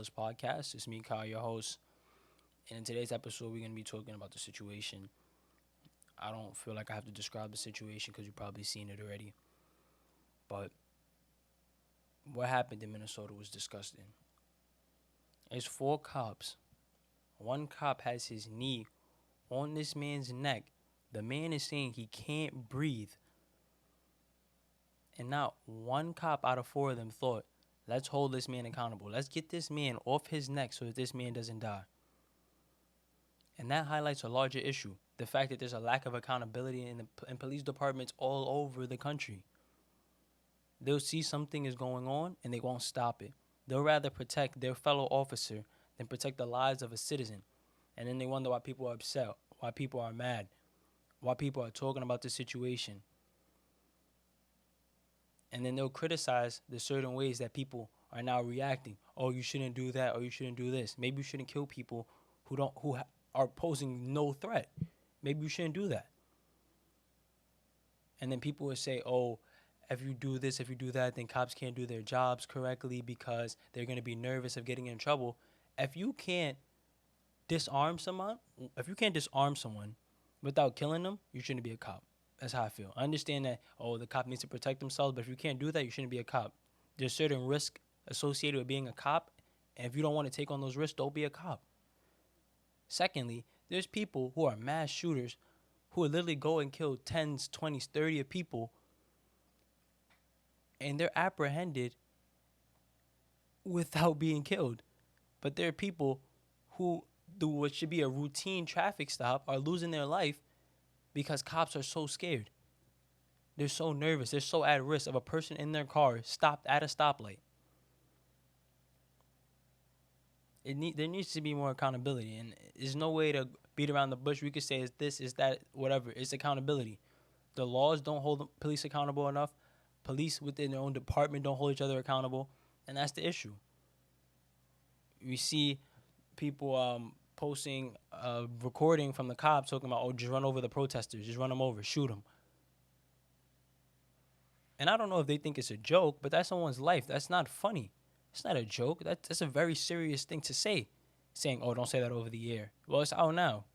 Blackatalyst podcast. It's me, Kyle, your host. And in today's episode, we're going to be talking about the situation. I don't feel like I have to describe the situation because you've probably seen it already. But what happened in Minnesota was disgusting. There's four cops. One cop has his knee on this man's neck. The man is saying he can't breathe. And not one cop out of four of them thought, let's hold this man accountable. Let's get this man off his neck so that this man doesn't die. And that highlights a larger issue. The fact that there's a lack of accountability in police departments all over the country. They'll see something is going on and they won't stop it. They'll rather protect their fellow officer than protect the lives of a citizen. And then they wonder why people are upset, why people are mad, why people are talking about the situation. And then they'll criticize the certain ways that people are now reacting. Oh, you shouldn't do that, or you shouldn't do this. Maybe you shouldn't kill people who are posing no threat. Maybe you shouldn't do that. And then people will say, oh, if you do this, if you do that, then cops can't do their jobs correctly because they're going to be nervous of getting in trouble. If you can't disarm someone without killing them, you shouldn't be a cop. That's how I feel. I understand that, the cop needs to protect themselves, but if you can't do that, you shouldn't be a cop. There's certain risk associated with being a cop, and if you don't want to take on those risks, don't be a cop. Secondly, there's people who are mass shooters who will literally go and kill 10s, 20s, 30 of people, and they're apprehended without being killed. But there are people who do what should be a routine traffic stop are losing their life because cops are so scared. They're so nervous. They're so at risk of a person in their car stopped at a stoplight. There needs to be more accountability, and there's no way to beat around the bush. We could say it's this, it's that, whatever. It's accountability. The laws don't hold the police accountable enough. Police within their own department don't hold each other accountable, and that's the issue. We see people posting a recording from the cops talking about, oh, just run over the protesters, just run them over, shoot them. And I don't know if they think it's a joke, but that's someone's life. That's not funny. It's not a joke. That's a very serious thing to say, saying, oh, don't say that over the air. Well, it's out now.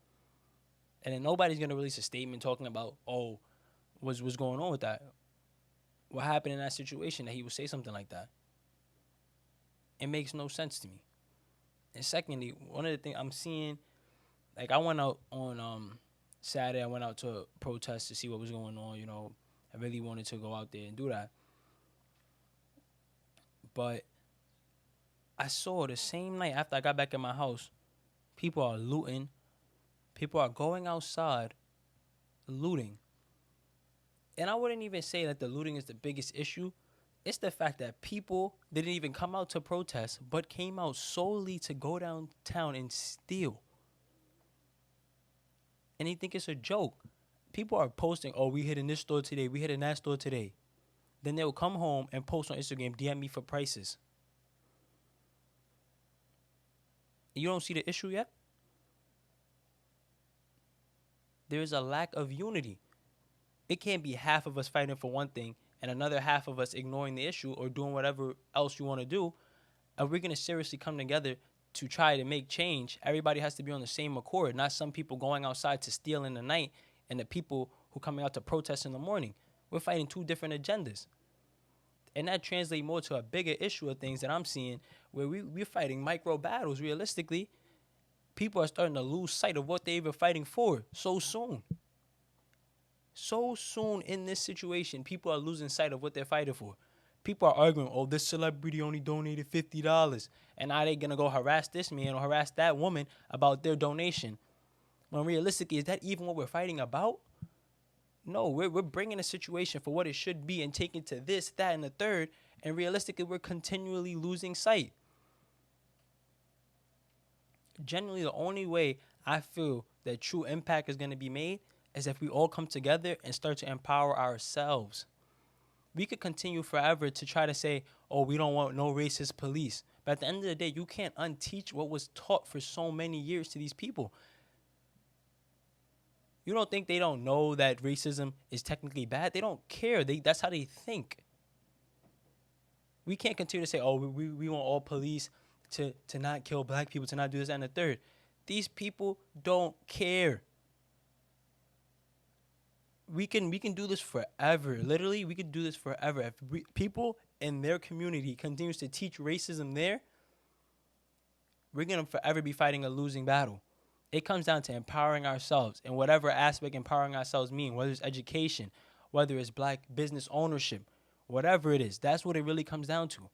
And then nobody's going to release a statement talking about, oh, what's going on with that? What happened in that situation that he would say something like that? It makes no sense to me. And secondly, one of the things I'm seeing, like I went out on Saturday, I went out to a protest to see what was going on, I really wanted to go out there and do that. But I saw the same night after I got back in my house, people are looting. People are going outside looting. And I wouldn't even say that the looting is the biggest issue. It's the fact that people didn't even come out to protest, but came out solely to go downtown and steal. And they think it's a joke. People are posting, oh, we hit in this store today, we hit in that store today. Then they'll come home and post on Instagram, DM me for prices. You don't see the issue yet? There's a lack of unity. It can't be half of us fighting for one thing and another half of us ignoring the issue or doing whatever else you want to do. And we're going to seriously come together to try to make change. Everybody has to be on the same accord, not some people going outside to steal in the night and the people who coming out to protest in the morning. We're fighting two different agendas. And that translates more to a bigger issue of things that I'm seeing where we're fighting micro battles. Realistically, people are starting to lose sight of what they've been fighting for so soon. So soon in this situation, people are losing sight of what they're fighting for. People are arguing, oh, this celebrity only donated $50. And now they're going to go harass this man or harass that woman about their donation. When realistically, is that even what we're fighting about? No, we're bringing a situation for what it should be and taking to this, that, and the third. And realistically, we're continually losing sight. Generally, the only way I feel that true impact is going to be made is if we all come together and start to empower ourselves. We could continue forever to try to say, oh, we don't want no racist police. But at the end of the day, you can't unteach what was taught for so many years to these people. You don't think they don't know that racism is technically bad? They don't care. That's how they think. We can't continue to say, oh, we want all police to not kill black people, to not do this and the third. These people don't care. We can do this forever. Literally, we could do this forever. If people in their community continues to teach racism there, we're gonna forever be fighting a losing battle. It comes down to empowering ourselves in whatever aspect empowering ourselves mean, whether it's education, whether it's black business ownership, whatever it is. That's what it really comes down to.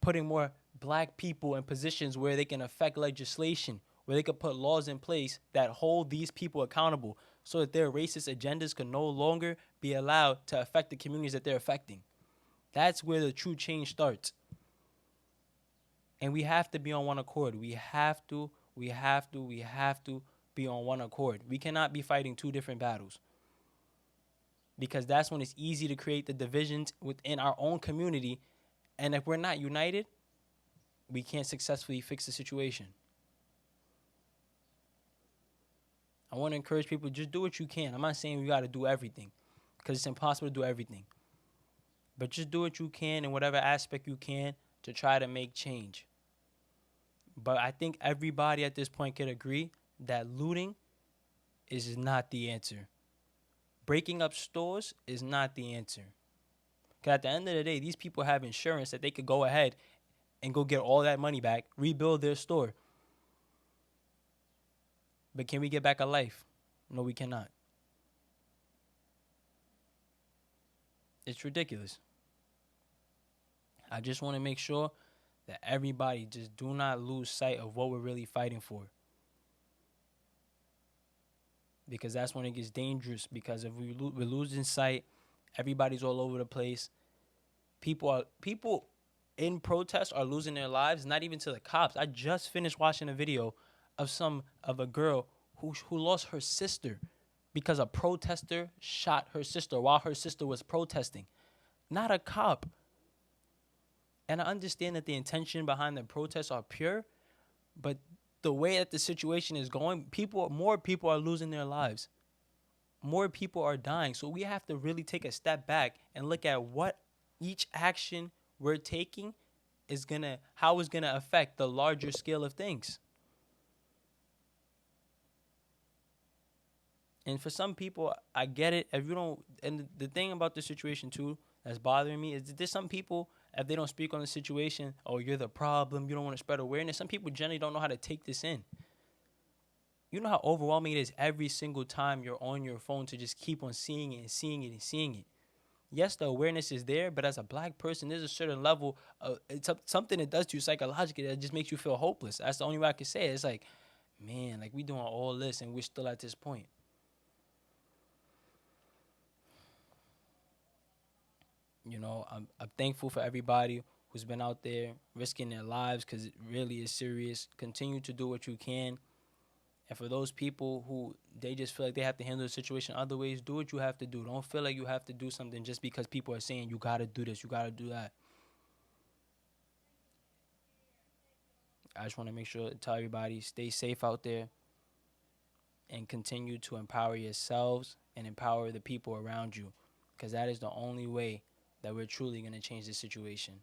Putting more black people in positions where they can affect legislation, where they can put laws in place that hold these people accountable so that their racist agendas can no longer be allowed to affect the communities that they're affecting. That's where the true change starts. And we have to be on one accord. We have to be on one accord. We cannot be fighting two different battles. Because that's when it's easy to create the divisions within our own community. And if we're not united, we can't successfully fix the situation. I want to encourage people, just do what you can. I'm not saying you got to do everything, because it's impossible to do everything. But just do what you can in whatever aspect you can to try to make change. But I think everybody at this point can agree that looting is not the answer. Breaking up stores is not the answer. Because at the end of the day, these people have insurance that they could go ahead and go get all that money back, rebuild their store. But can we get back a life? No, we cannot. It's ridiculous. I just want to make sure that everybody just do not lose sight of what we're really fighting for. Because that's when it gets dangerous. Because if we're losing sight, everybody's all over the place. People in protest are losing their lives, not even to the cops. I just finished watching a video of a girl who lost her sister because a protester shot her sister while her sister was protesting. Not a cop. And I understand that the intention behind the protests are pure, but the way that the situation is going, more people are losing their lives. More people are dying. So we have to really take a step back and look at what each action we're taking how it's gonna affect the larger scale of things. And for some people, I get it. If you don't, and the thing about the situation too that's bothering me is that there's some people, if they don't speak on the situation, oh, you're the problem, you don't want to spread awareness. Some people generally don't know how to take this in. You know how overwhelming it is every single time you're on your phone to just keep on seeing it and seeing it and seeing it. Yes, the awareness is there, but as a black person, there's a certain level of something it does to you psychologically that just makes you feel hopeless. That's the only way I can say it. It's like, man, like we doing all this and we're still at this point. You know, I'm thankful for everybody who's been out there risking their lives because it really is serious. Continue to do what you can. And for those people who they just feel like they have to handle the situation other ways, do what you have to do. Don't feel like you have to do something just because people are saying you got to do this, you got to do that. I just want to make sure to tell everybody stay safe out there and continue to empower yourselves and empower the people around you because that is the only way that we're truly going to change this situation.